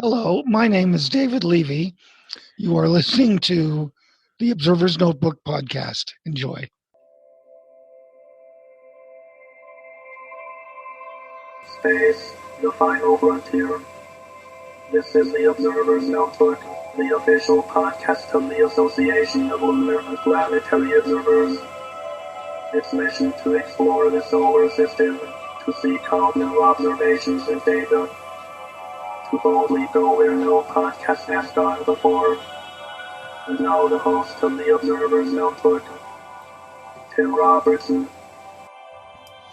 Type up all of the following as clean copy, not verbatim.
Hello, my name is David Levy. You are listening to the Observer's Notebook podcast. Enjoy. Space, the final frontier. This is the Observer's Notebook, the official podcast of the Association of Lunar and Planetary Observers. Its mission to explore the solar system, to seek out new observations and data, to boldly go where no podcast has gone before. And now the host of the Observer's Notebook, Tim Robertson.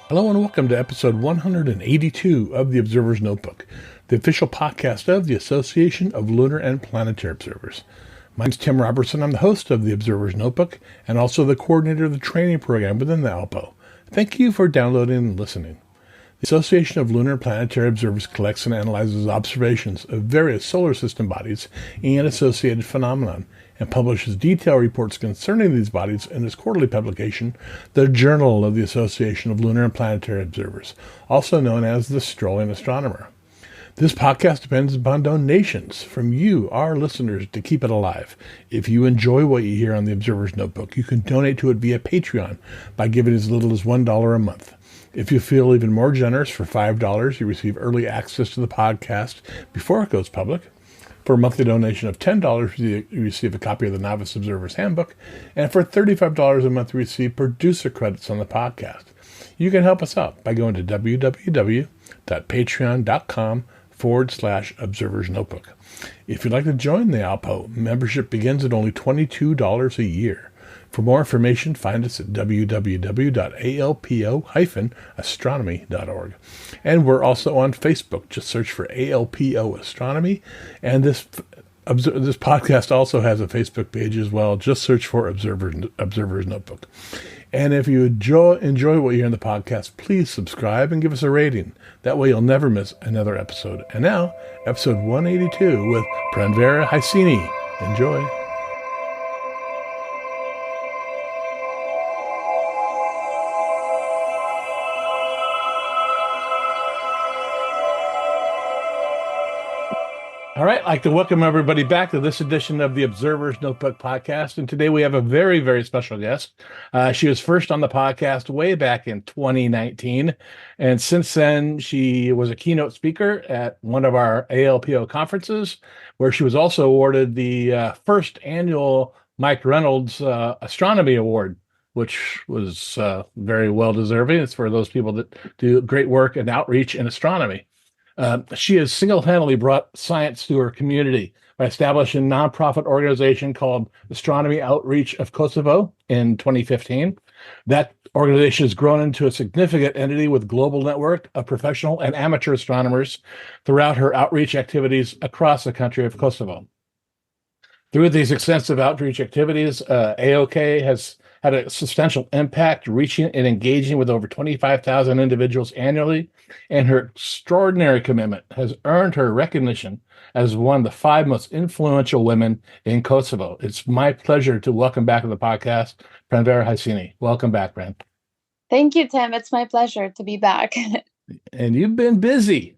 Hello and welcome to episode 182 of the Observer's Notebook, the official podcast of the Association of Lunar and Planetary Observers. My name is Tim Robertson. I'm the host of the Observer's Notebook and also the coordinator of the training program within the ALPO. Thank you for downloading and listening. The Association of Lunar and Planetary Observers collects and analyzes observations of various solar system bodies and associated phenomena, and publishes detailed reports concerning these bodies in its quarterly publication, the Journal of the Association of Lunar and Planetary Observers, also known as the Strolling Astronomer. This podcast depends upon donations from you, our listeners, to keep it alive. If you enjoy what you hear on the Observer's Notebook, you can donate to it via Patreon by giving as little as $1 a month. If you feel even more generous, for $5, you receive early access to the podcast before it goes public. For a monthly donation of $10, you receive a copy of the Novice Observer's Handbook. And for $35 a month, you receive producer credits on the podcast. You can help us out by going to www.patreon.com/Observer's Notebook. If you'd like to join the ALPO, membership begins at only $22 a year. For more information, find us at www.alpo-astronomy.org. And we're also on Facebook. Just search for ALPO Astronomy. And this podcast also has a Facebook page as well. Just search for Observer's Notebook. And if you enjoy what you hear in the podcast, please subscribe and give us a rating. That way you'll never miss another episode. And now, episode 182 with Pranvera and Hyseni. Enjoy. All right, I'd like to welcome everybody back to this edition of the Observer's Notebook podcast. And today we have a very, very special guest. She was first on the podcast way back in 2019. And since then, she was a keynote speaker at one of our ALPO conferences, where she was also awarded the first annual Mike Reynolds Astronomy Award, which was very well deserving. It's for those people that do great work and outreach in astronomy. She has single-handedly brought science to her community by establishing a nonprofit organization called Astronomy Outreach of Kosovo in 2015. That organization has grown into a significant entity with a global network of professional and amateur astronomers throughout her outreach activities across the country of Kosovo. Through these extensive outreach activities, AOK has had a substantial impact, reaching and engaging with over 25,000 individuals annually, and her extraordinary commitment has earned her recognition as one of the 5 most influential women in Kosovo. It's my pleasure to welcome back to the podcast, Pranvera and Hyseni. Welcome back, Pran. Thank you, Tim. It's my pleasure to be back. And you've been busy.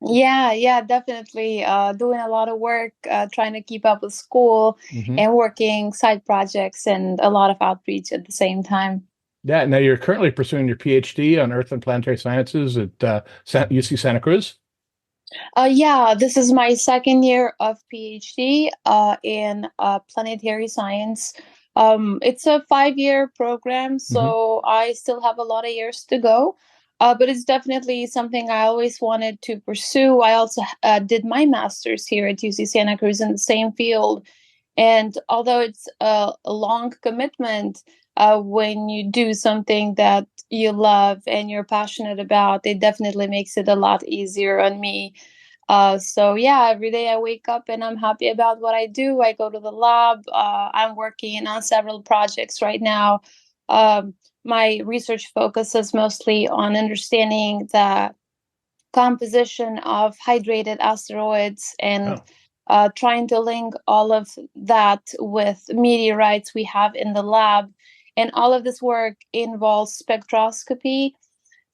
Yeah, definitely. Doing a lot of work, trying to keep up with school and working side projects and a lot of outreach at the same time. Yeah, now you're currently pursuing your Ph.D. on Earth and Planetary Sciences at UC Santa Cruz? Yeah, this is my second year of Ph.D. In planetary science. It's a 5-year program, so I still have a lot of years to go. But it's definitely something I always wanted to pursue. I also did my master's here at UC Santa Cruz in the same field. And although it's a long commitment, when you do something that you love and you're passionate about, it definitely makes it a lot easier on me. So yeah, every day I wake up and I'm happy about what I do. I go to the lab. I'm working on several projects right now. My research focuses mostly on understanding the composition of hydrated asteroids and trying to link all of that with meteorites we have in the lab. And all of this work involves spectroscopy.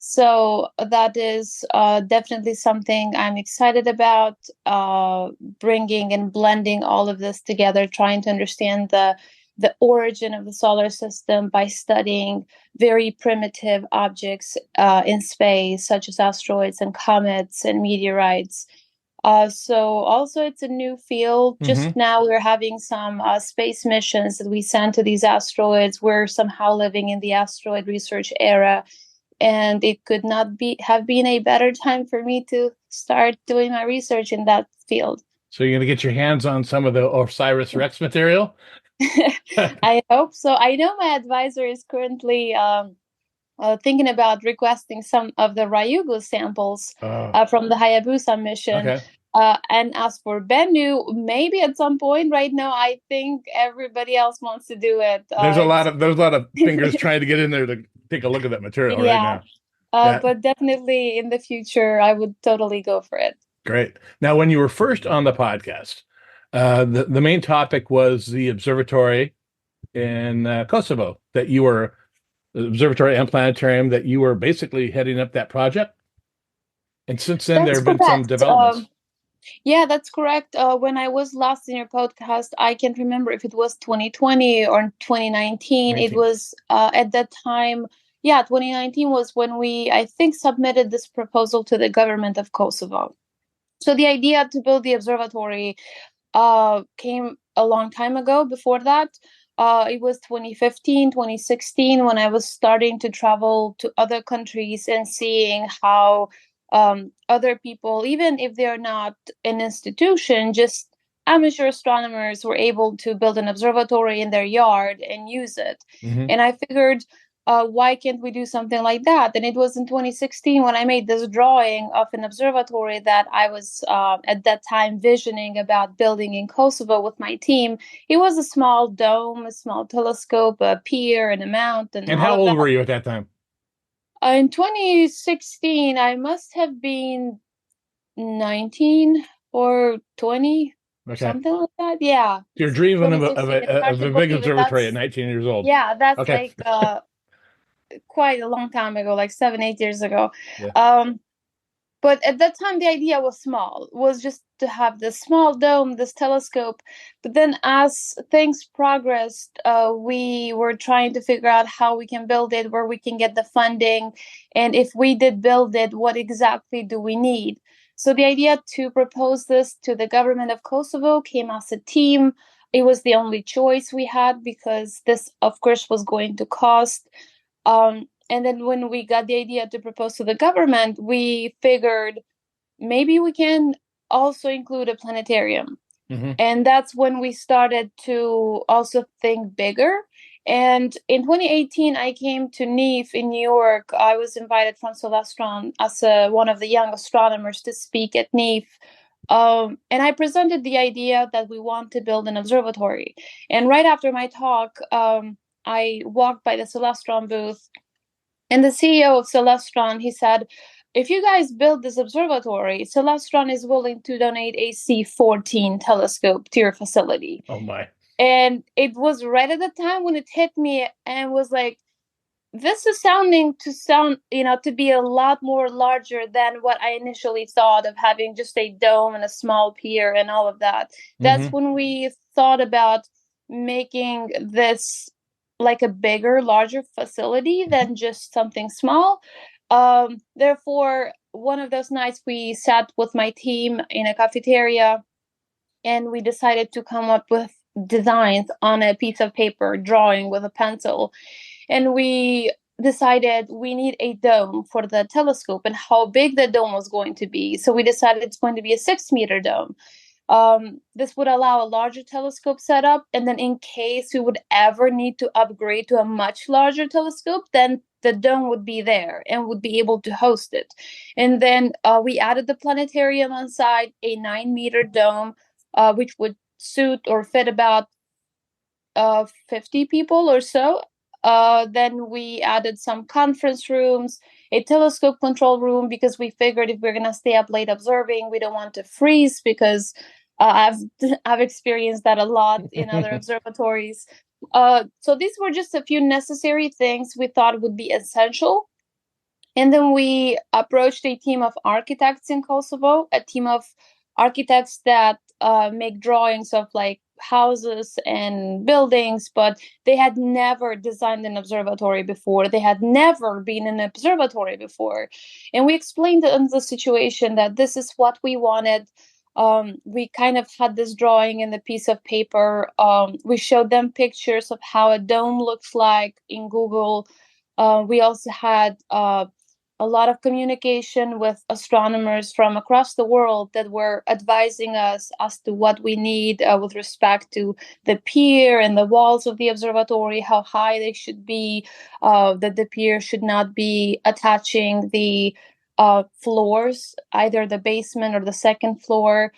So that is definitely something I'm excited about, bringing and blending all of this together, trying to understand the origin of the solar system by studying very primitive objects in space, such as asteroids and comets and meteorites. So also it's a new field. Just now we're having some space missions that we send to these asteroids. We're somehow living in the asteroid research era. And it could not have been a better time for me to start doing my research in that field. So you're going to get your hands on some of the OSIRIS-REx material? I hope so. I know my advisor is currently thinking about requesting some of the Ryugu samples from the Hayabusa mission. Okay. And as for Bennu, maybe at some point. Right now, I think everybody else wants to do it. There's a lot of fingers trying to get in there to take a look at that material right now. But definitely in the future, I would totally go for it. Great. Now, when you were first on the podcast, the main topic was the observatory in Kosovo, that you were the observatory and planetarium, that you were basically heading up that project. And since then, there have been some developments. Yeah, that's correct. When I was last in your podcast, I can't remember if it was 2020 or 2019. It was at that time. Yeah, 2019 was when we, I think, submitted this proposal to the government of Kosovo. So the idea to build the observatory came a long time ago. Before that, it was 2015, 2016, when I was starting to travel to other countries and seeing how other people, even if they're not an institution, just amateur astronomers were able to build an observatory in their yard and use it. And I figured, why can't we do something like that? And it was in 2016 when I made this drawing of an observatory that I was at that time visioning about building in Kosovo with my team. It was a small dome, a small telescope, a pier, and a mount. And how old were you at that time? In 2016, I must have been 19 or 20. Something like that. Yeah. You're dreaming of a big observatory at 19 years old. Yeah, that's like quite a long time ago, like 7-8 years ago. But at that time, the idea was small, was just to have this small dome, this telescope. But then as things progressed, we were trying to figure out how we can build it, where we can get the funding. And if we did build it, what exactly do we need? So the idea to propose this to the government of Kosovo came as a team. It was the only choice we had because this, of course, was going to cost. And then when we got the idea to propose to the government, we figured maybe we can also include a planetarium. And that's when we started to also think bigger. And in 2018, I came to NIF in New York. I was invited from Celestron as one of the young astronomers to speak at NIF. And I presented the idea that we want to build an observatory. And right after my talk, I walked by the Celestron booth. And the CEO of Celestron, he said, if you guys build this observatory, Celestron is willing to donate a C-14 telescope to your facility. Oh, my. And it was right at the time when it hit me and was like, this is to be a lot more larger than what I initially thought of having just a dome and a small pier and all of that. That's when we thought about making this like a bigger, larger facility than just something small. Therefore, one of those nights we sat with my team in a cafeteria and we decided to come up with designs on a piece of paper, drawing with a pencil. And we decided we need a dome for the telescope and how big the dome was going to be. So we decided it's going to be a 6-meter dome. This would allow a larger telescope setup. And then in case we would ever need to upgrade to a much larger telescope, then the dome would be there and would be able to host it. And then we added the planetarium on site, a 9-meter dome, which would suit or fit about 50 people or so. Then we added some conference rooms, a telescope control room, because we figured if we're going to stay up late observing, we don't want to freeze, because I've experienced that a lot in other observatories. So these were just a few necessary things we thought would be essential. And then we approached a team of architects in Kosovo, a team of architects that make drawings of like houses and buildings, but they had never designed an observatory before. They had never been in an observatory before. And we explained the situation that this is what we wanted. We kind of had this drawing in the piece of paper. We showed them pictures of how a dome looks like in Google. We also had a lot of communication with astronomers from across the world that were advising us as to what we need with respect to the pier and the walls of the observatory, how high they should be, that the pier should not be attaching the floors, either the basement or the second floor.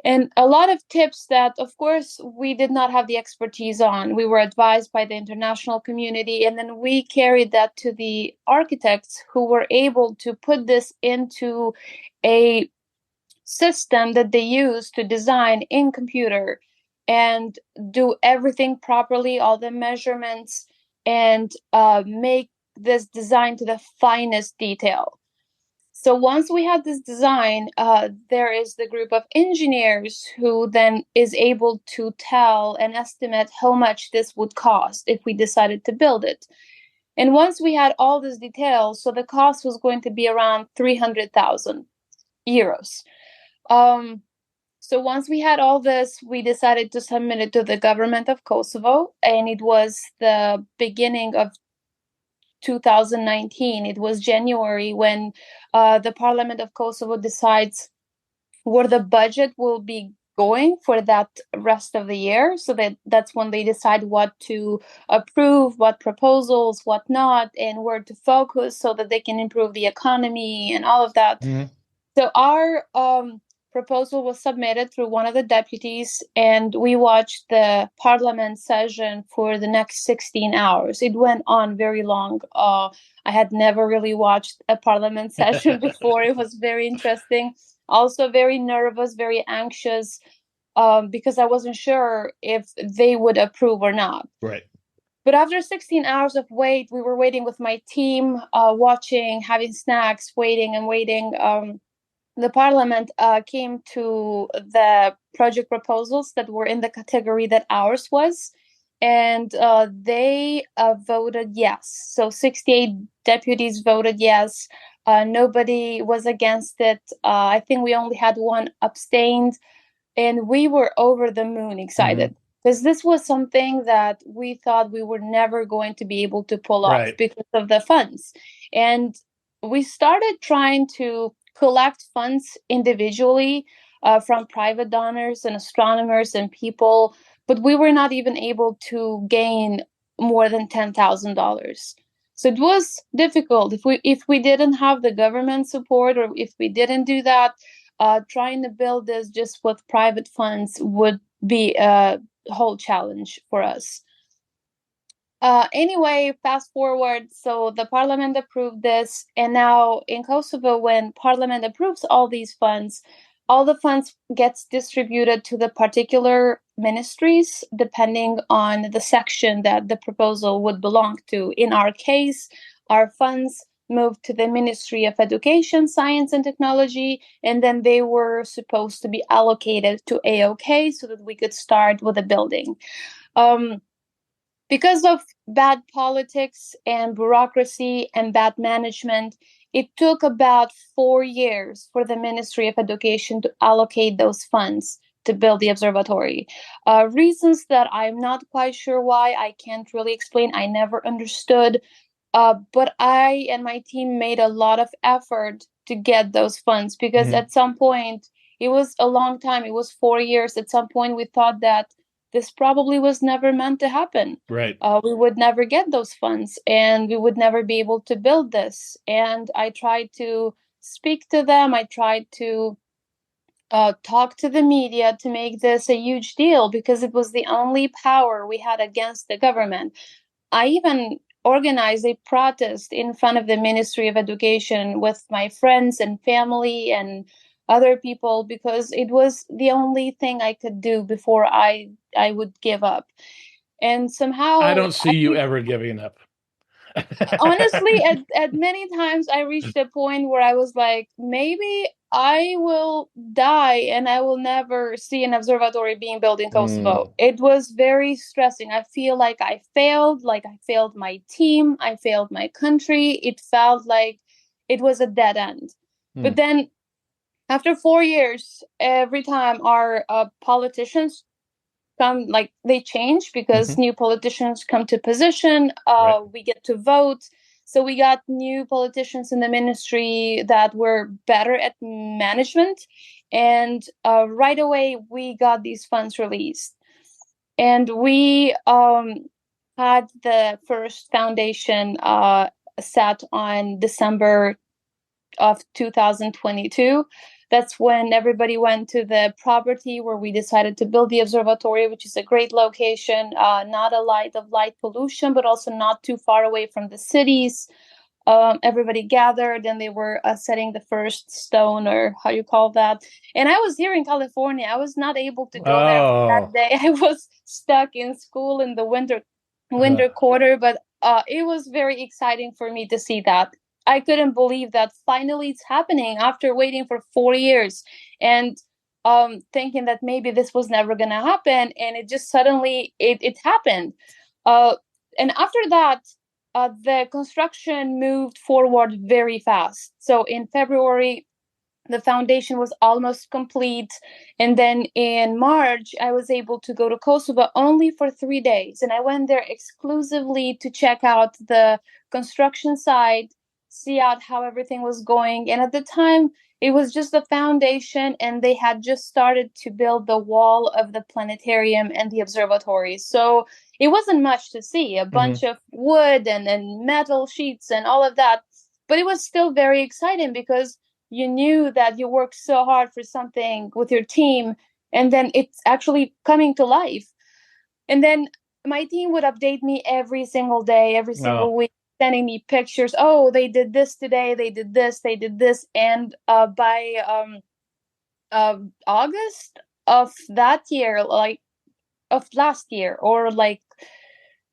And a lot of tips that, of course, we did not have the expertise on. We were advised by the international community, and then we carried that to the architects who were able to put this into a system that they use to design in computer and do everything properly, all the measurements, and make this design to the finest detail. So once we had this design, there is the group of engineers who then is able to tell and estimate how much this would cost if we decided to build it. And once we had all these details, so the cost was going to be around 300,000 euros. So once we had all this, we decided to submit it to the government of Kosovo, and it was the beginning of 2019. It was January when the Parliament of Kosovo decides where the budget will be going for that rest of the year. So that's when they decide what to approve, what proposals, what not, and where to focus so that they can improve the economy and all of that. Mm-hmm. So our proposal was submitted through one of the deputies, and we watched the parliament session for the next 16 hours. It went on very long. I had never really watched a parliament session before. It was very interesting. Also very nervous, very anxious, because I wasn't sure if they would approve or not. Right. But after 16 hours of wait, we were waiting with my team, watching, having snacks, waiting and waiting. The parliament came to the project proposals that were in the category that ours was, and they voted yes. So 68 deputies voted yes. Nobody was against it. I think we only had one abstained, and we were over the moon excited because this was something that we thought we were never going to be able to pull off because of the funds. And we started trying to collect funds individually from private donors and astronomers and people, but we were not even able to gain more than $10,000. So it was difficult. If we didn't have the government support, or if we didn't do that, trying to build this just with private funds would be a whole challenge for us. Anyway, fast forward. So the parliament approved this. And now in Kosovo, when parliament approves all these funds, all the funds gets distributed to the particular ministries, depending on the section that the proposal would belong to. In our case, our funds moved to the Ministry of Education, Science and Technology, and then they were supposed to be allocated to AOK so that we could start with a building. Because of bad politics and bureaucracy and bad management, it took about 4 years for the Ministry of Education to allocate those funds to build the observatory. Reasons that I'm not quite sure why, I can't really explain. I never understood. But I and my team made a lot of effort to get those funds because at some point, it was a long time. It was 4 years. At some point, we thought that this probably was never meant to happen. Right. We would never get those funds and we would never be able to build this. And I tried to speak to them. I tried to talk to the media to make this a huge deal because it was the only power we had against the government. I even organized a protest in front of the Ministry of Education with my friends and family and other people because it was the only thing I could do before I would give up. And somehow I don't see you ever giving up. Honestly, at many times I reached a point where I was like, maybe I will die and I will never see an observatory being built in Kosovo. It was very stressing. I feel like I failed my team, I failed my country. It felt like it was a dead end. But then after 4 years, every time our politicians come, like, they change because new politicians come to position, Right. we get to vote. So we got new politicians in the ministry that were better at management, and right away we got these funds released, and we had the first foundation set on December of 2022. That's when everybody went to the property where we decided to build the observatory, which is a great location, not a light of light pollution, but also not too far away from the cities. Everybody gathered and they were setting the first stone, or how you call that. And I was here in California. I was not able to go there that day. I was stuck in school in the winter quarter, but it was very exciting for me to see that. I couldn't believe that finally it's happening after waiting for 4 years and thinking that maybe this was never going to happen. And it just suddenly, it happened. And after that, the construction moved forward very fast. So in February, the foundation was almost complete. And then in March, I was able to go to Kosovo only for 3 days. And I went there exclusively to check out the construction site, see out how everything was going. And at the time, it was just the foundation, and they had just started to build the wall of the planetarium and the observatory. So it wasn't much to see, a bunch of wood and metal sheets and all of that. But it was still very exciting because you knew that you worked so hard for something with your team, and then it's actually coming to life. And then my team would update me every single day, every single week, sending me pictures. Oh, they did this today. They did this. They did this. And by August of that year, like of last year, or like,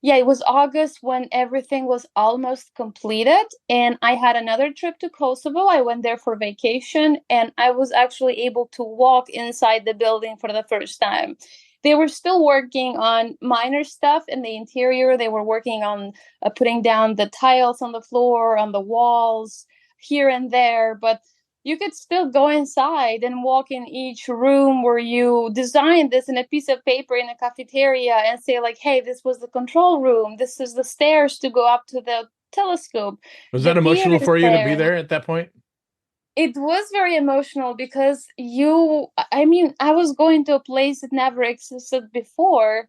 yeah, it was August when everything was almost completed. And I had another trip to Kosovo. I went there for vacation, and I was actually able to walk inside the building for the first time. They were still working on minor stuff in the interior. They were working on putting down the tiles on the floor, on the walls, here and there. But you could still go inside and walk in each room where you designed this in a piece of paper in a cafeteria and say, like, hey, this was the control room. This is the stairs to go up to the telescope. Was that emotional for you to be there at that point? It was very emotional because I was going to a place that never existed before,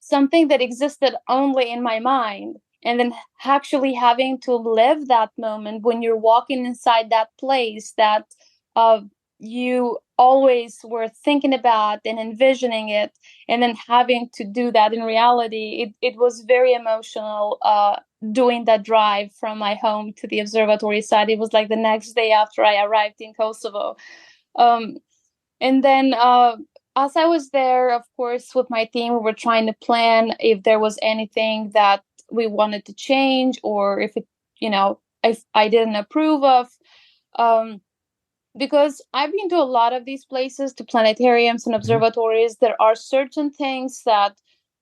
something that existed only in my mind. And then actually having to live that moment when you're walking inside that place that you always were thinking about and envisioning it, and then having to do that in reality, it was very emotional. Doing that drive from my home to the observatory site, it was like the next day after I arrived in Kosovo. And then as I was there, of course, with my team, we were trying to plan if there was anything that we wanted to change, or if if I didn't approve of. Because I've been to a lot of these places, to planetariums and observatories, there are certain things that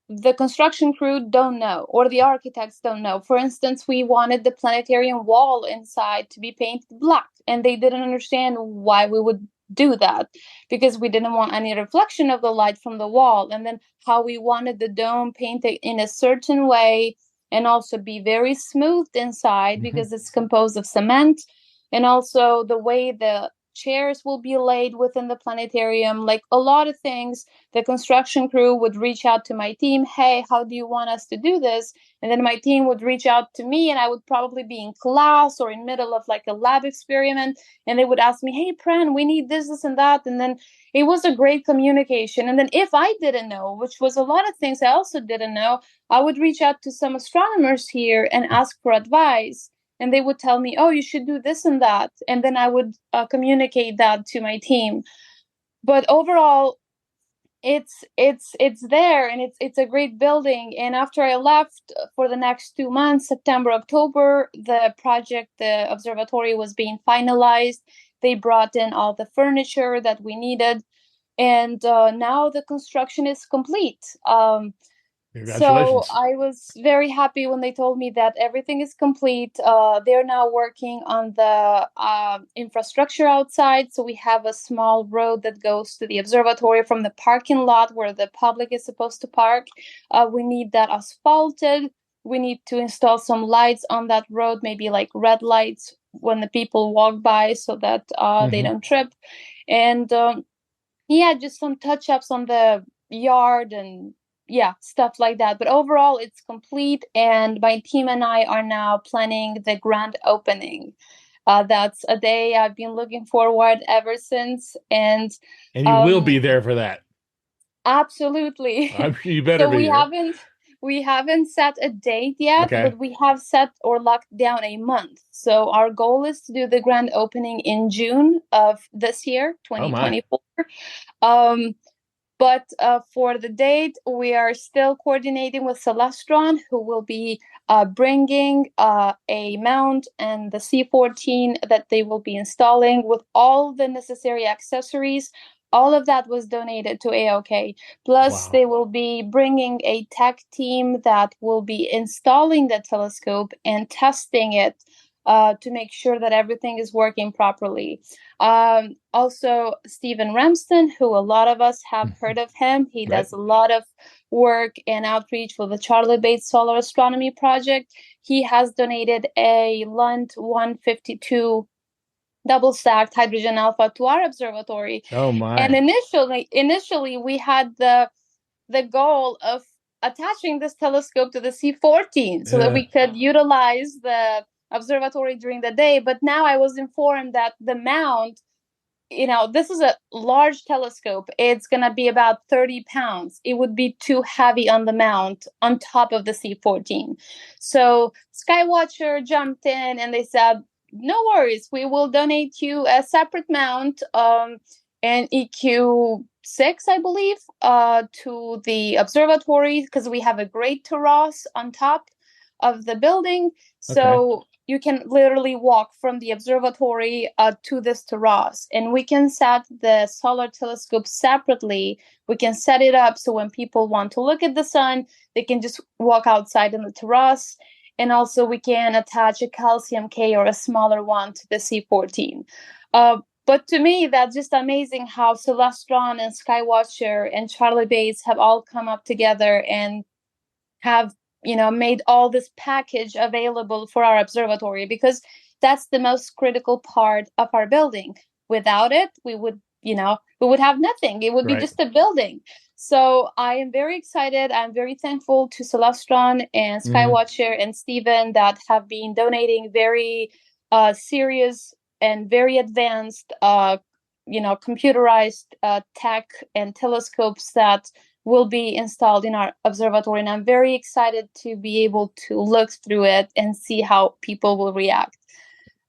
the construction crew don't know, or the architects don't know. For instance, we wanted the planetarium wall inside to be painted black, and they didn't understand why we would do that, because we didn't want any reflection of the light from the wall. And then how we wanted the dome painted in a certain way and also be very smooth inside, because it's composed of cement. And also the way the chairs will be laid within the planetarium, like a lot of things. The construction crew would reach out to my team, hey, how do you want us to do this? And then my team would reach out to me, and I would probably be in class or in middle of like a lab experiment, and they would ask me, hey, Pran, we need this and that. And then it was a great communication. And then if I didn't know, which was a lot of things I also didn't know, I would reach out to some astronomers here and ask for advice. And they would tell me, oh, you should do this and that. And then I would communicate that to my team. But overall, it's there, and it's a great building. And after I left for the next 2 months, September, October, the observatory was being finalized. They brought in all the furniture that we needed, and now the construction is complete. So Congratulations. I was very happy when they told me that everything is complete. They're now working on the infrastructure outside. So we have a small road that goes to the observatory from the parking lot where the public is supposed to park. We need that asphalted. We need to install some lights on that road, maybe like red lights when the people walk by so that they don't trip. And yeah, just some touch-ups on the yard and stuff like that. But overall, it's complete, and my team and I are now planning the grand opening. That's a day I've been looking forward ever since, and you will be there for that. Absolutely. I'm sure you better So be here. We haven't set a date yet, Okay. but we have set or locked down a month. So our goal is to do the grand opening in June of this year, 2024. But for the date, we are still coordinating with Celestron, who will be bringing a mount and the C14 that they will be installing with all the necessary accessories. All of that was donated to AOK. Plus, they will be bringing a tech team that will be installing the telescope and testing it to make sure that everything is working properly. Also, Stephen Ramsden, who a lot of us have heard of him. He does a lot of work and outreach for the Charlie Bates Solar Astronomy Project. He has donated a Lunt 152 double-stacked hydrogen alpha to our observatory. Oh my! And initially, we had the goal of attaching this telescope to the C14 so that we could utilize the observatory during the day. But now I was informed that the mount, this is a large telescope. It's going to be about 30 pounds. It would be too heavy on the mount on top of the C14. So Skywatcher jumped in and they said, no worries, we will donate you a separate mount and EQ6, I believe, to the observatory, because we have a great terrace on top of the building. So you can literally walk from the observatory to this terrace, and we can set the solar telescope separately. We can set it up so when people want to look at the sun, they can just walk outside in the terrace. And also we can attach a calcium K or a smaller one to the C14. But to me, that's just amazing how Celestron and Skywatcher and Charlie Bates have all come up together and have made all this package available for our observatory, because that's the most critical part of our building. Without it, we would have nothing. It would be just a building. So I am very excited. I'm very thankful to Celestron and Skywatcher and Stephen that have been donating very serious and very advanced, computerized tech and telescopes that will be installed in our observatory. And I'm very excited to be able to look through it and see how people will react.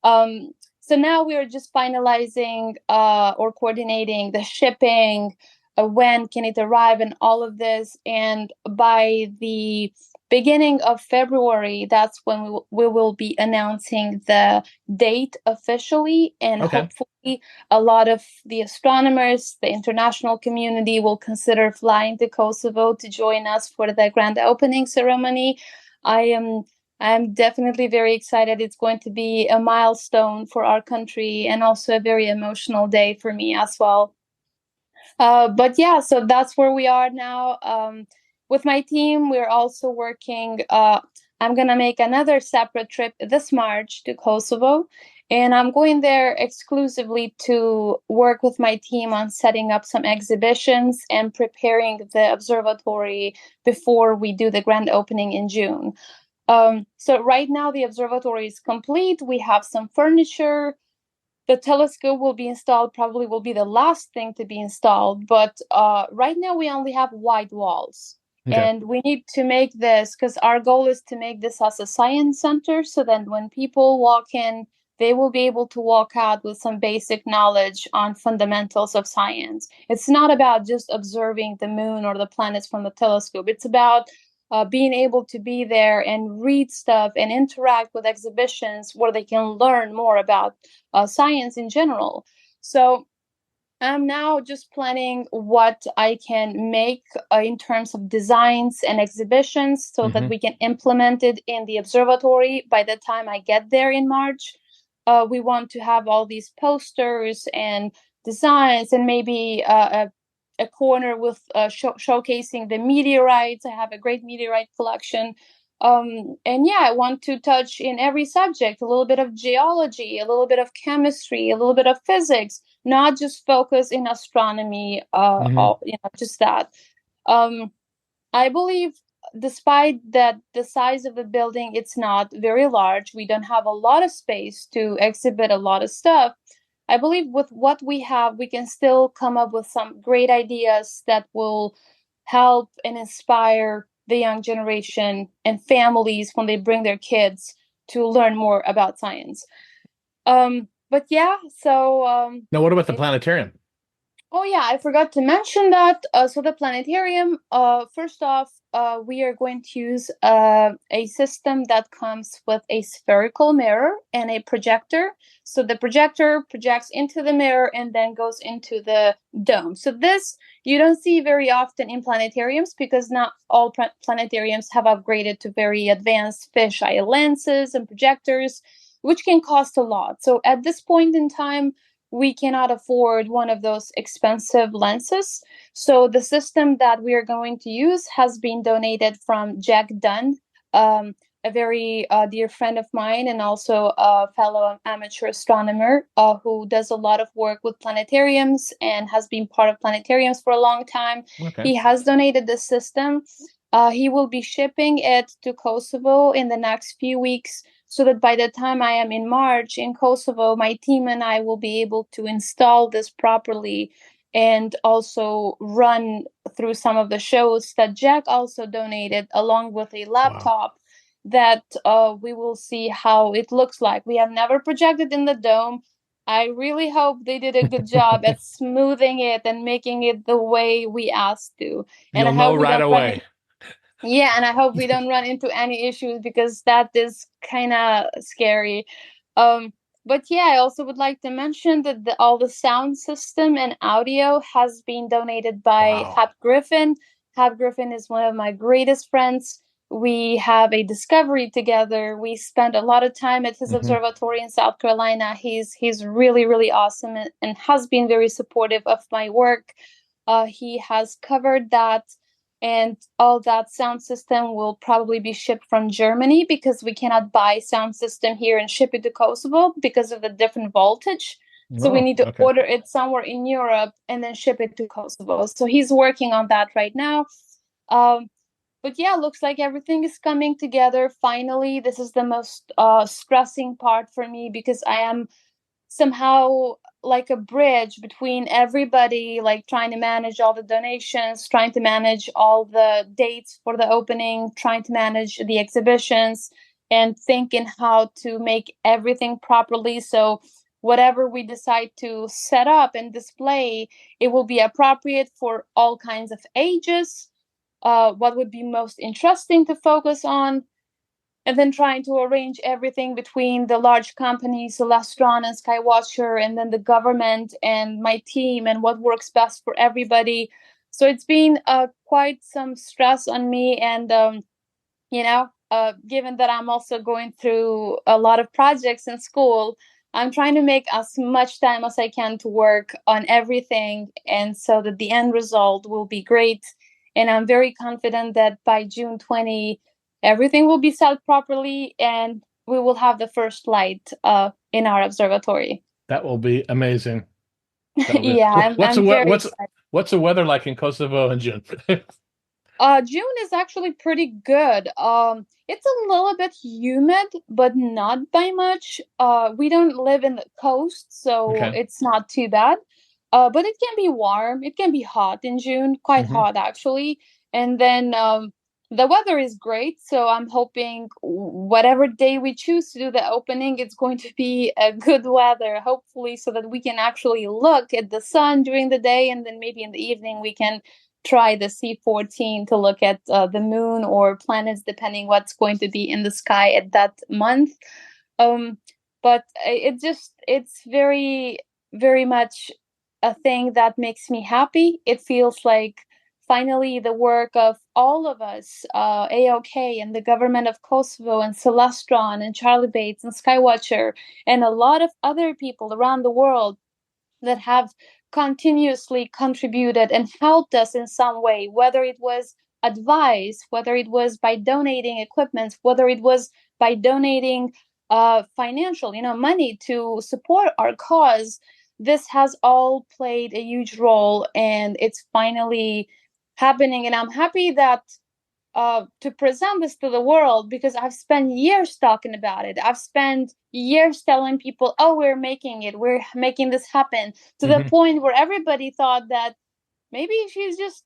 So now we are just finalizing or coordinating the shipping, when can it arrive, and all of this. And by the beginning of February, that's when we will be announcing the date officially. And hopefully a lot of the astronomers, the international community, will consider flying to Kosovo to join us for the grand opening ceremony. I'm definitely very excited. It's going to be a milestone for our country and also a very emotional day for me as well. But yeah, so that's where we are now. With my team, we're also working. I'm going to make another separate trip this March to Kosovo. And I'm going there exclusively to work with my team on setting up some exhibitions and preparing the observatory before we do the grand opening in June. So right now the observatory is complete. We have some furniture. The telescope will be installed, probably will be the last thing to be installed. But right now we only have white walls. And we need to make this, because our goal is to make this as a science center. So then when people walk in, they will be able to walk out with some basic knowledge on fundamentals of science. It's not about just observing the moon or the planets from the telescope. It's about being able to be there and read stuff and interact with exhibitions where they can learn more about science in general. So I'm now just planning what I can make in terms of designs and exhibitions so that we can implement it in the observatory by the time I get there in March. We want to have all these posters and designs and maybe a corner with showcasing the meteorites. I have a great meteorite collection. And yeah, I want to touch in every subject, a little bit of geology, a little bit of chemistry, a little bit of physics, not just focus in astronomy, just that. I believe despite that the size of the building, it's not very large. We don't have a lot of space to exhibit a lot of stuff. I believe with what we have, we can still come up with some great ideas that will help and inspire the young generation and families when they bring their kids to learn more about science. But yeah, so Now, what about the planetarium? oh yeah, I forgot to mention that. So the planetarium, first off, we are going to use a system that comes with a spherical mirror and a projector. So the projector projects into the mirror and then goes into the dome. So this you don't see very often in planetariums because not all planetariums have upgraded to very advanced fisheye lenses and projectors, which can cost a lot. So at this point in time, we cannot afford one of those expensive lenses. So the system that we are going to use has been donated from Jack Dunn, a very dear friend of mine and also a fellow amateur astronomer who does a lot of work with planetariums and has been part of planetariums for a long time. Okay. He has donated the system. He will be shipping it to Kosovo in the next few weeks, so that by the time I am in March in Kosovo, my team and I will be able to install this properly and also run through some of the shows that Jack also donated, along with a laptop that we will see how it looks like. We have never projected in the dome. I really hope they did a good job at smoothing it and making it the way we asked to. And You'll know right away. Yeah, and I hope we don't run into any issues because that is kind of scary. But yeah, I also would like to mention that all the sound system and audio has been donated by Hap Griffin. Hap Griffin is one of my greatest friends. We have a discovery together. We spent a lot of time at his observatory in South Carolina. He's really, really awesome and has been very supportive of my work. He has covered that. And all that sound system will probably be shipped from Germany because we cannot buy sound system here and ship it to Kosovo because of the different voltage. So we need to order it somewhere in Europe and then ship it to Kosovo. So he's working on that right now. But yeah, looks like everything is coming together. Finally, this is the most stressing part for me because I am somehow like a bridge between everybody, like trying to manage all the donations, trying to manage all the dates for the opening, trying to manage the exhibitions, and thinking how to make everything properly. So whatever we decide to set up and display, it will be appropriate for all kinds of ages. What would be most interesting to focus on, and then trying to arrange everything between the large companies, Celestron and Skywatcher, and then the government and my team, and what works best for everybody. So it's been quite some stress on me, and given that I'm also going through a lot of projects in school, I'm trying to make as much time as I can to work on everything, and so that the end result will be great. And I'm very confident that by June 20, everything will be set properly and we will have the first light in our observatory. That will be amazing. Yeah, what's the weather like in Kosovo in June? June is actually pretty good. It's a little bit humid, but not by much. We don't live in the coast, so it's not too bad. But it can be warm. It can be hot in June, quite hot actually. And then The weather is great, so I'm hoping whatever day we choose to do the opening, it's going to be a good weather, hopefully, so that we can actually look at the sun during the day, and then maybe in the evening we can try the C14 to look at the moon or planets, depending what's going to be in the sky at that month. But it's very, very much a thing that makes me happy. It feels like finally the work of all of us, AOK and the government of Kosovo and Celestron and Charlie Bates and Skywatcher and a lot of other people around the world that have continuously contributed and helped us in some way, whether it was advice, whether it was by donating equipment, whether it was by donating financial, money to support our cause. This has all played a huge role, and it's finally happening. And I'm happy that to present this to the world, because I've spent years talking about it. I've spent years telling people, oh, we're making it, we're making this happen, to the point where everybody thought that maybe she's just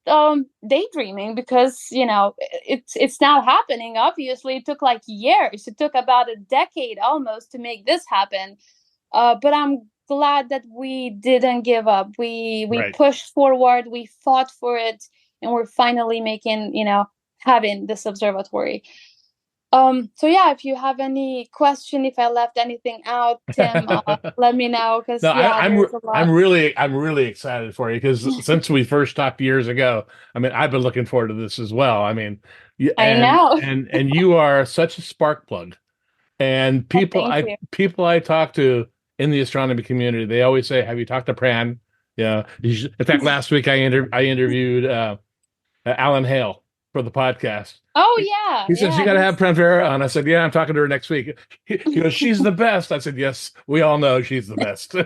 daydreaming, because it's not happening. Obviously, it took like years. It took about a decade almost to make this happen. But I'm glad that we didn't give up. We Right. pushed forward, we fought for it, and we're finally making, having this observatory. So yeah, if you have any question, if I left anything out, Tim, let me know, because No, there's a lot. I'm really excited for you, because since we first talked years ago, I mean, I've been looking forward to this as well. I mean, I know. and you are such a spark plug. And Oh, thank you. people I talk to in the astronomy community, they always say, "Have you talked to Pran?" Yeah. In fact, last week I interviewed Alan Hale for the podcast. Oh yeah, He says, yeah. "You got to have Pranvera on." I said, "Yeah, I'm talking to her next week." He goes, "She's the best." I said, "Yes, we all know she's the best." Yeah,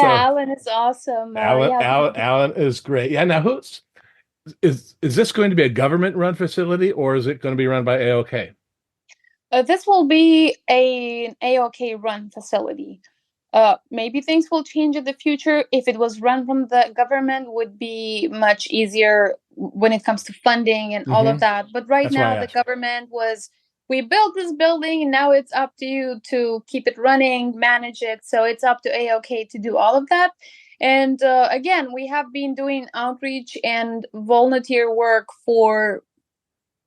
So Alan is awesome. Yeah. Alan is great. Yeah. Now, is this going to be a government-run facility, or is it going to be run by AOK? This will be an AOK run facility. Maybe things will change in the future. If it was run from the government, would be much easier when it comes to funding and all of that. But right That's why I now, the asked. government we built this building, and now it's up to you to keep it running, manage it. So it's up to AOK to do all of that. And again, we have been doing outreach and volunteer work for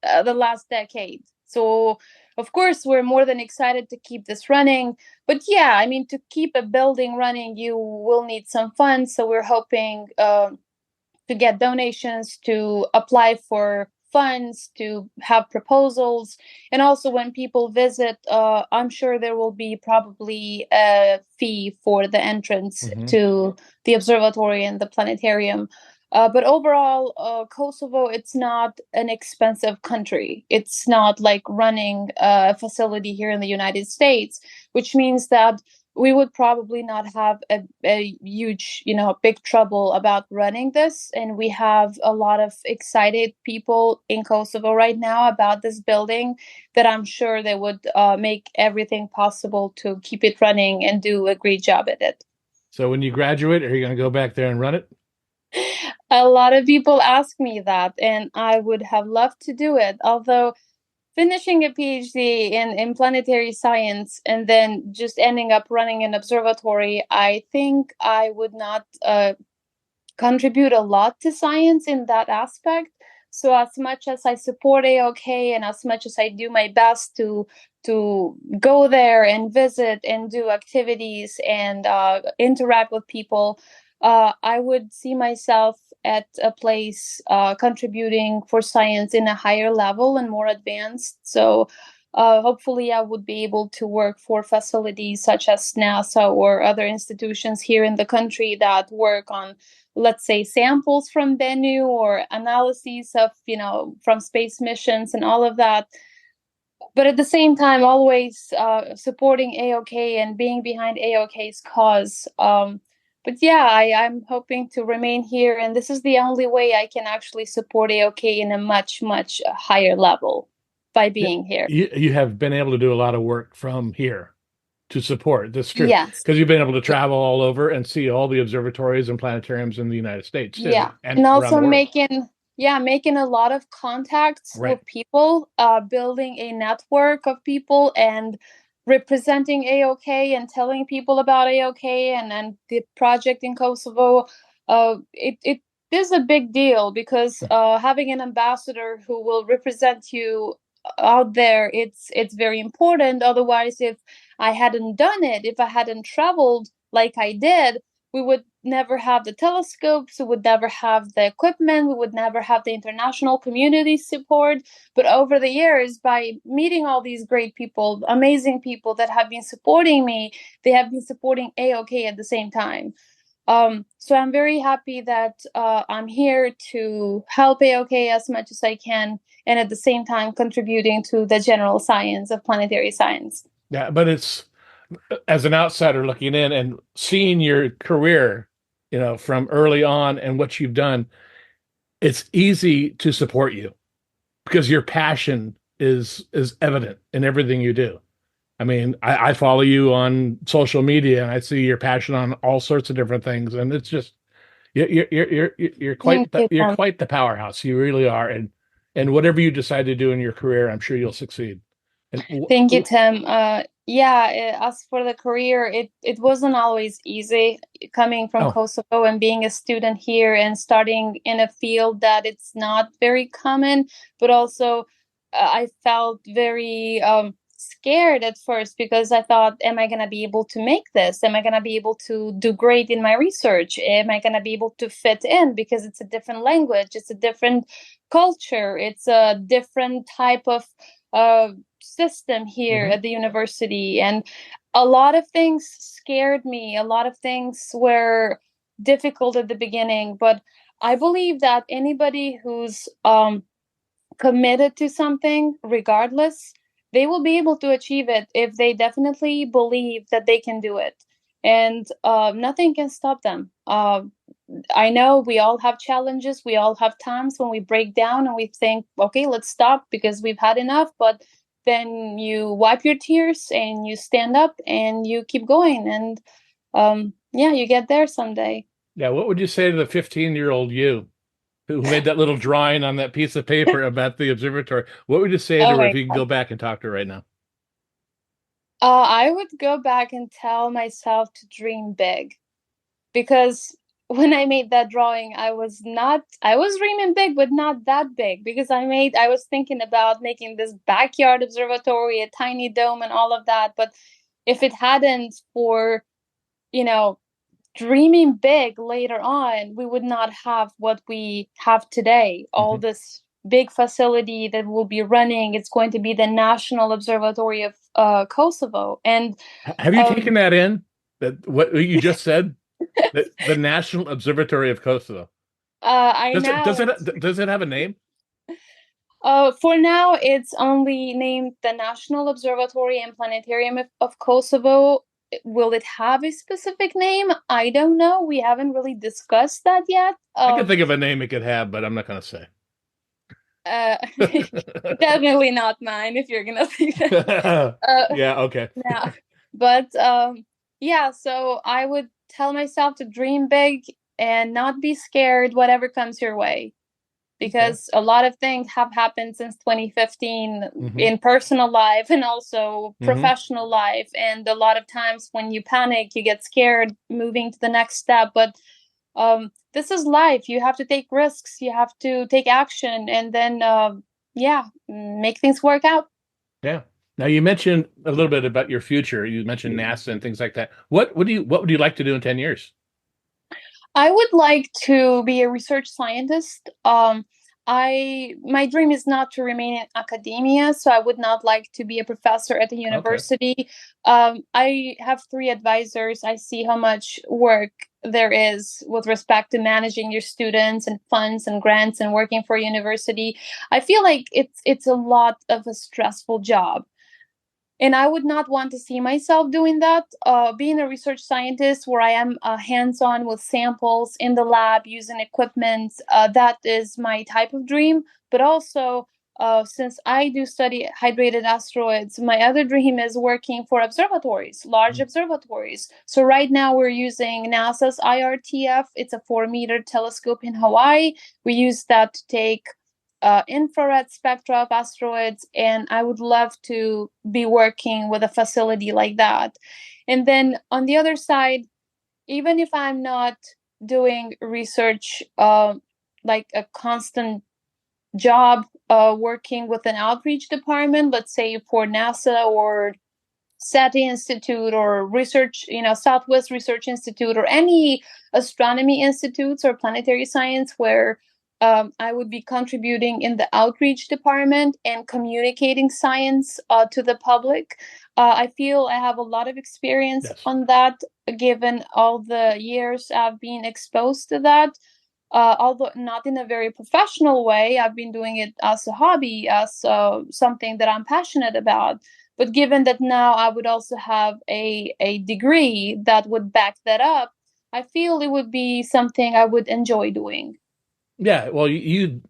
the last decade. So, of course, we're more than excited to keep this running. But yeah, I mean, to keep a building running, you will need some funds. So we're hoping to get donations, to apply for funds, to have proposals. And also, when people visit, I'm sure there will be probably a fee for the entrance to the observatory and the planetarium. But overall, Kosovo, it's not an expensive country. It's not like running a facility here in the United States, which means that we would probably not have a huge, big trouble about running this. And we have a lot of excited people in Kosovo right now about this building that I'm sure they would make everything possible to keep it running and do a great job at it. So when you graduate, are you going to go back there and run it? A lot of people ask me that, and I would have loved to do it. Although finishing a PhD in planetary science and then just ending up running an observatory, I think I would not contribute a lot to science in that aspect. So as much as I support AOK and as much as I do my best to go there and visit and do activities and interact with people, I would see myself at a place contributing for science in a higher level and more advanced. So hopefully I would be able to work for facilities such as NASA or other institutions here in the country that work on, let's say, samples from Bennu or analyses of, from space missions and all of that. But at the same time, always supporting AOK and being behind AOK's cause. But yeah, I'm hoping to remain here, and this is the only way I can actually support AOK in a much, much higher level, by being here. You have been able to do a lot of work from here to support. That's true. Yes. Because you've been able to travel all over and see all the observatories and planetariums in the United States too. Yeah. And also around the world. making making a lot of contacts Right. with people, building a network of people, and representing AOK and telling people about AOK and the project in Kosovo. It is a big deal because having an ambassador who will represent you out there, it's very important. Otherwise, if I hadn't done it, if I hadn't traveled like I did, we would never have the telescopes, we would never have the equipment, we would never have the international community support. But over the years, by meeting all these great people, amazing people that have been supporting me, they have been supporting AOK at the same time. So I'm very happy that I'm here to help AOK as much as I can, and at the same time contributing to the general science of planetary science. Yeah, but it's, as an outsider looking in and seeing your career, from early on and what you've done, it's easy to support you because your passion is evident in everything you do. I mean, I follow you on social media and I see your passion on all sorts of different things, and it's just you're quite you're quite the powerhouse. You really are, and whatever you decide to do in your career, I'm sure you'll succeed. And Thank you, Tim. As for the career, it wasn't always easy coming from Kosovo and being a student here and starting in a field that it's not very common, but also I felt very scared at first because I thought, am I going to be able to make this? Am I going to be able to do great in my research? Am I going to be able to fit in? Because it's a different language, it's a different culture, it's a different type of system here at the university, and a lot of things scared me. A lot of things were difficult at the beginning, but I believe that anybody who's committed to something, regardless, they will be able to achieve it if they definitely believe that they can do it, and nothing can stop them. I know we all have challenges, we all have times when we break down and we think, okay, let's stop because we've had enough, but then you wipe your tears and you stand up and you keep going, and you get there someday. Yeah, what would you say to the 15-year-old you who made that little drawing on that piece of paper about the observatory? What would you say to her if you could go back and talk to her right now? I would go back and tell myself to dream big, because when I made that drawing, I was dreaming big, but not that big, because I was thinking about making this backyard observatory, a tiny dome and all of that. But if it hadn't for, dreaming big later on, we would not have what we have today. All this big facility that will be running, it's going to be the National Observatory of Kosovo. And have you taken that in? That what you just said? The National Observatory of Kosovo. Does it have a name? For now, it's only named the National Observatory and Planetarium of Kosovo. Will it have a specific name? I don't know. We haven't really discussed that yet. I can think of a name it could have, but I'm not going to say. Definitely not mine, if you're gonna think that. Yeah, okay. Yeah, but so I would tell myself to dream big and not be scared whatever comes your way, because a lot of things have happened since 2015 in personal life and also professional life, and a lot of times when you panic, you get scared moving to the next step. But this is life. You have to take risks, you have to take action, and then make things work out. Yeah. Now, you mentioned a little bit about your future. You mentioned NASA and things like that. What would you like to do in 10 years? I would like to be a research scientist. My dream is not to remain in academia, so I would not like to be a professor at the university. I have 3 advisors. I see how much work there is with respect to managing your students and funds and grants and working for a university. I feel like it's a lot of a stressful job. And I would not want to see myself doing that. Being a research scientist where I am hands-on with samples in the lab, using equipment, that is my type of dream. But also since I do study hydrated asteroids, my other dream is working for observatories, large observatories. So right now we're using NASA's IRTF. It's a 4-meter telescope in Hawaii. We use that to take infrared spectra of asteroids, and I would love to be working with a facility like that. And then on the other side, even if I'm not doing research like a constant job working with an outreach department, let's say for NASA or SETI Institute or research, Southwest Research Institute or any astronomy institutes or planetary science where I would be contributing in the outreach department and communicating science to the public. I feel I have a lot of experience on that, given all the years I've been exposed to that. Although not in a very professional way, I've been doing it as a hobby, as something that I'm passionate about. But given that now I would also have a degree that would back that up, I feel it would be something I would enjoy doing. Yeah, well, you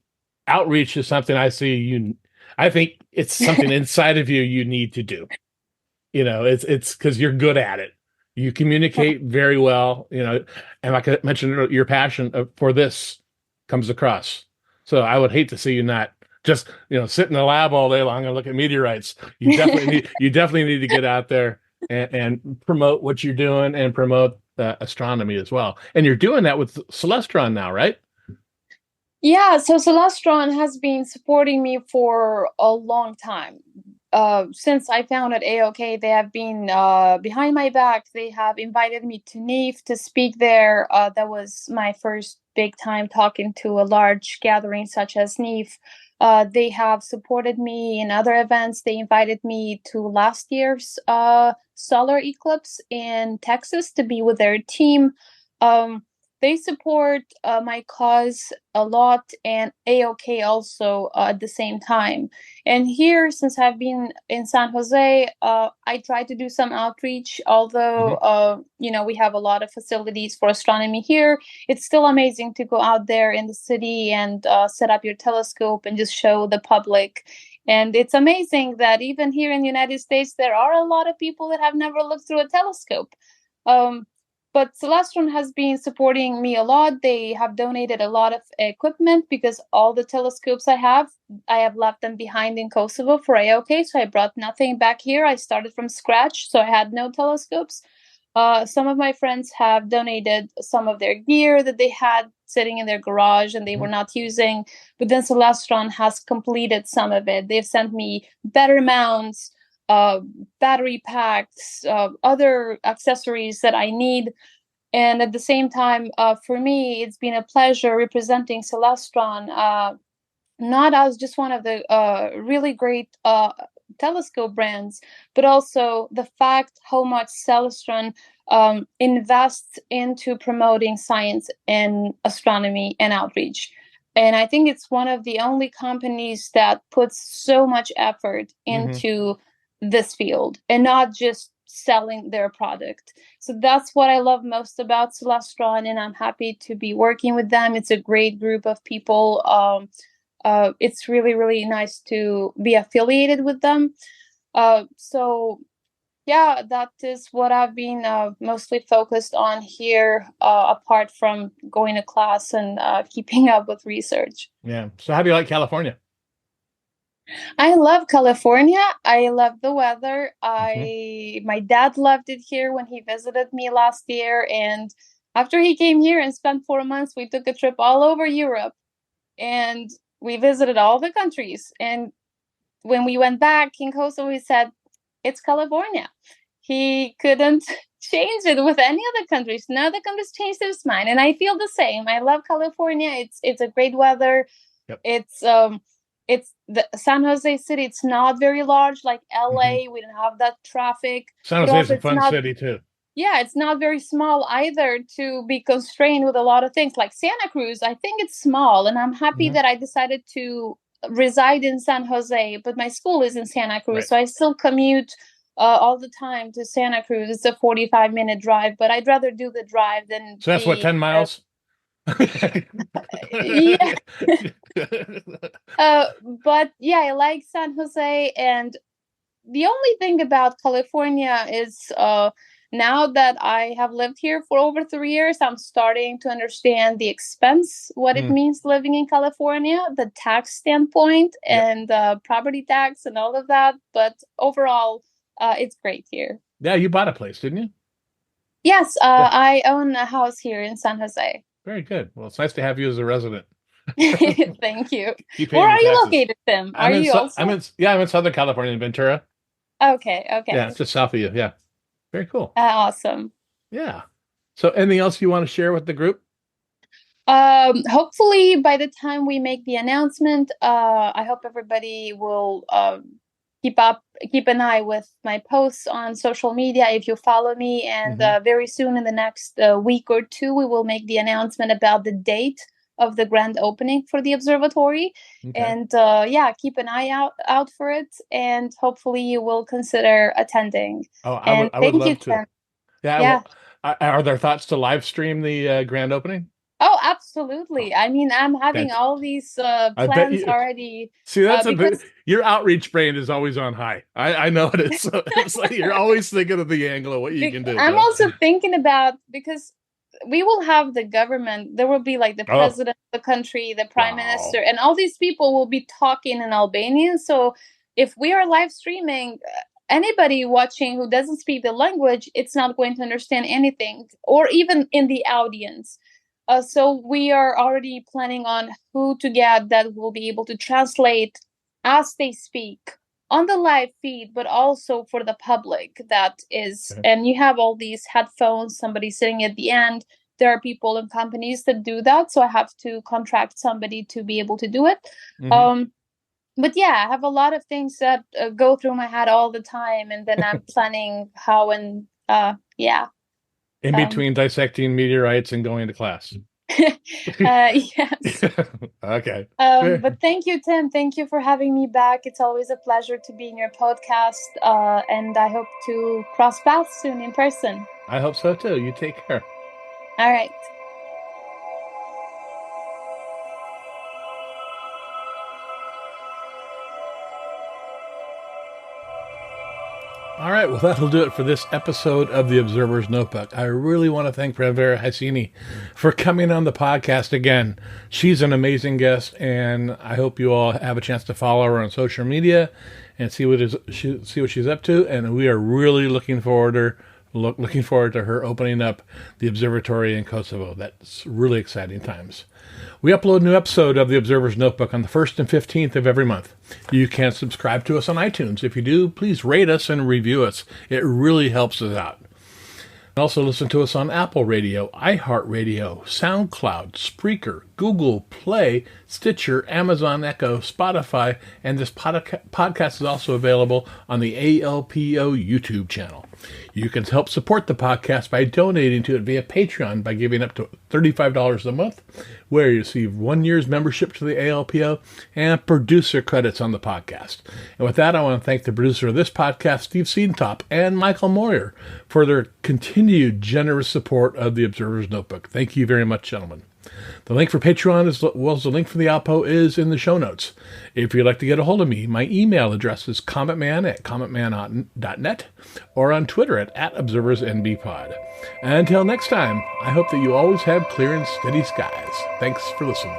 outreach is something I see I think it's something inside of you need to do. It's because you're good at it. You communicate very well, and like I mentioned, your passion for this comes across. So I would hate to see you not just, sit in the lab all day long and look at meteorites. You definitely need to get out there and promote what you're doing and promote astronomy as well. And you're doing that with Celestron now, right? Yeah, so Celestron has been supporting me for a long time. Since I founded AOK, they have been behind my back. They have invited me to NEAF to speak there. That was my first big time talking to a large gathering such as NEAF. They have supported me in other events. They invited me to last year's solar eclipse in Texas to be with their team. They support my cause a lot, and AOK also at the same time. And here, since I've been in San Jose, I try to do some outreach. Although, we have a lot of facilities for astronomy here, it's still amazing to go out there in the city and set up your telescope and just show the public. And it's amazing that even here in the United States, there are a lot of people that have never looked through a telescope. But Celestron has been supporting me a lot. They have donated a lot of equipment because all the telescopes I have left them behind in Kosovo for AOK. So I brought nothing back here. I started from scratch. So I had no telescopes. Some of my friends have donated some of their gear that they had sitting in their garage and they were not using. But then Celestron has completed some of it. They've sent me better mounts, battery packs, other accessories that I need. And at the same time, for me, it's been a pleasure representing Celestron, not as just one of the really great telescope brands, but also the fact how much Celestron invests into promoting science and astronomy and outreach. And I think it's one of the only companies that puts so much effort into this field and not just selling their product. So that's what I love most about Celestron, and I'm happy to be working with them. It's a great group of people. It's really, really nice to be affiliated with them. So yeah, that is what I've been mostly focused on here, apart from going to class and keeping up with research. Yeah. So how do you like California? I love California. I love the weather. My dad loved it here when he visited me last year. And after he came here and spent 4 months, we took a trip all over Europe and we visited all the countries. And when we went back in Kosovo, he said, it's California. He couldn't change it with any other countries. None of the countries changed his mind. And I feel the same. I love California. It's a great weather. Yep. It's the San Jose city. It's not very large like LA. We don't have that traffic. San Jose is a fun city too. Yeah, it's not very small either to be constrained with a lot of things like Santa Cruz. I think it's small, and I'm happy that I decided to reside in San Jose, but my school is in Santa Cruz, so I still commute all the time to Santa Cruz. It's a 45-minute drive, but I'd rather do the drive than. So that's 10 miles? Yeah. But But yeah, I like San Jose. And the only thing about California is now that I have lived here for over 3 years, I'm starting to understand the expense, what it means living in California, the tax standpoint, and property tax and all of that. But overall, it's great here. Yeah, you bought a place, didn't you? Yes, I own a house here in San Jose. Very good. Well, it's nice to have you as a resident. Thank you. Keep Where paying are your you taxes. located, Tim? Are you also? I'm in Southern California, in Ventura. Okay. Yeah, it's just south of you. Yeah. Very cool. Awesome. Yeah. So anything else you want to share with the group? Hopefully by the time we make the announcement, I hope everybody will keep an eye with my posts on social media if you follow me. And very soon, in the next week or two, we will make the announcement about the date of the grand opening for the observatory. Okay. And keep an eye out for it, and hopefully you will consider attending. Oh, I would love to. Tim. Yeah. Well, are there thoughts to live stream the grand opening? Oh, absolutely. I mean, I'm having all these plans already. See, that's your outreach brain is always on high. I know it is. So it's like you're always thinking of the angle of what you can do. I'm also thinking about, because we will have the government, there will be like the president of the country, the prime minister, and all these people will be talking in Albanian. So if we are live streaming, anybody watching who doesn't speak the language, it's not going to understand anything, or even in the audience. So we are already planning on who to get that will be able to translate as they speak on the live feed, but also for the public. That is, and you have all these headphones, somebody sitting at the end. There are people and companies that do that, so I have to contract somebody to be able to do it. But yeah, I have a lot of things that go through my head all the time, and then I'm planning how and in between dissecting meteorites and going to class. Yes. Okay. But thank you, Tim. Thank you for having me back. It's always a pleasure to be in your podcast, and I hope to cross paths soon in person. I hope so too. You take care. All right. All right, well, that'll do it for this episode of the Observer's Notebook. I really want to thank Pranvera Hyseni for coming on the podcast again. She's an amazing guest, and I hope you all have a chance to follow her on social media and see what she's up to. And we are really looking forward to her opening up the observatory in Kosovo. That's really exciting times. We upload a new episode of the Observer's Notebook on the 1st and 15th of every month. You can subscribe to us on iTunes. If you do, please rate us and review us. It really helps us out. Also listen to us on Apple Radio, iHeartRadio, Soundcloud, Spreaker, Google Play, Stitcher, Amazon Echo, Spotify, and this podcast is also available on the ALPO YouTube channel. You can help support the podcast by donating to it via Patreon by giving up to $35 a month, where you receive 1 year's membership to the ALPO and producer credits on the podcast. And with that, I want to thank the producer of this podcast, Steve Siedentop, and Michael Moyer for their continued generous support of the Observer's Notebook. Thank you very much, gentlemen. The link for Patreon as well as the link for the ALPO is in the show notes. If you'd like to get a hold of me, my email address is commentman@commentman.net or on Twitter at @ObserversNBPod. Until next time, I hope that you always have clear and steady skies. Thanks for listening.